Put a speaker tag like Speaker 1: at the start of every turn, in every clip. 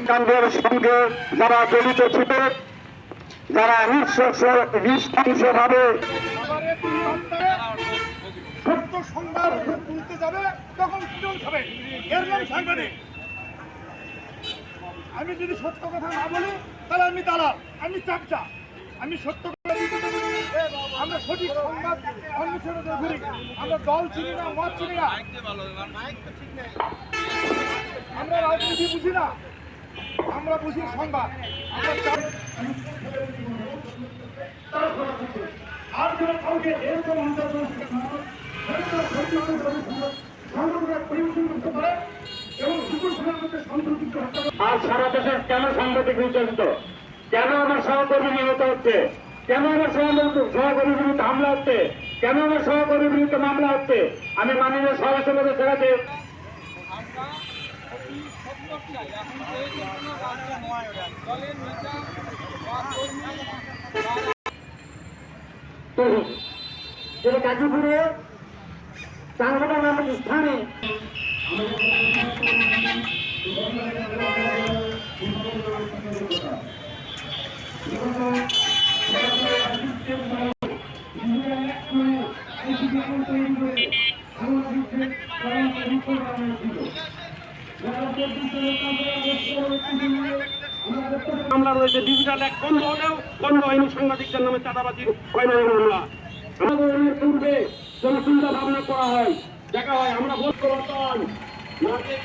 Speaker 1: কাণ্ডের সঙ্গে যারা জড়িত ছিল, যারা নৃশংসভাবে
Speaker 2: সত্য সংবাদ তুলতে যাবে তখন হবে এর নাম সাংবাদিক। আমি যদি সত্য কথা না বলি তাহলে আমি দালাল, আমি চাপচা। আমি সত্য কথা আমরা সঠিক সংবাদ অন্বেষণে ঘুরি। আমরা দল চিনি না, মত চিনি না, আমরা রাজনীতি বুঝি না, আমরা বুঝি সংবাদ। আর যারা কাউকে এরকম
Speaker 1: আর সারা দেশে কেন সাংবাদিক নির্যাতিত, কেন আমার সহকর্মী নিহত হচ্ছে, কেন আমার সহকর্মীর বিরুদ্ধে হামলা হচ্ছে, কেন আমার সহকর্মীর বিরুদ্ধে মামলা হচ্ছে, আমি মাননীয় সভাপতি সেখানে গাজীপুরে চাঙ্গা নামক স্থানে মামলা রয়েছে। ডিজিটাল এক বন্ধ হলেও বন্ধ হয়নি সাংবাদিকদের নামে চাঁদাবাজি মামলা। আমাদের পূর্বে কোন চিন্তা ভাবনা করা হয়, দেখা হয় আমরা ভোট করতাম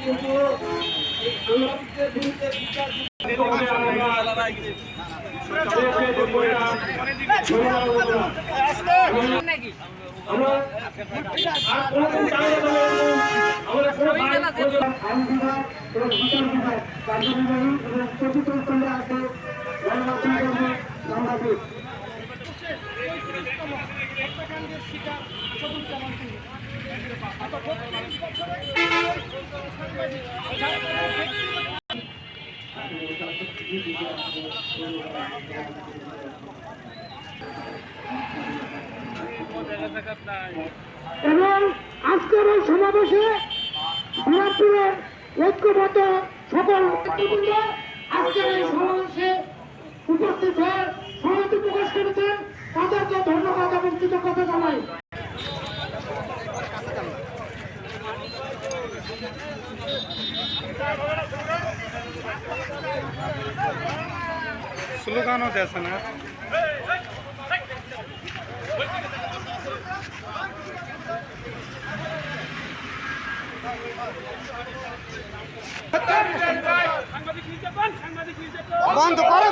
Speaker 1: কিন্তু এবং আজকের এই সমাবেশে দিনাজপুরের ঐক্যবদ্ধ সকল আজকের এই সমাবেশে উপস্থিত হয়ে সমিতি প্রকাশ করেছেন, তাদেরকে ধন্যবাদ এবং কৃতজ্ঞতা জানাই।
Speaker 2: স্লোগানও দিয়েছে না। বন্ধ করো,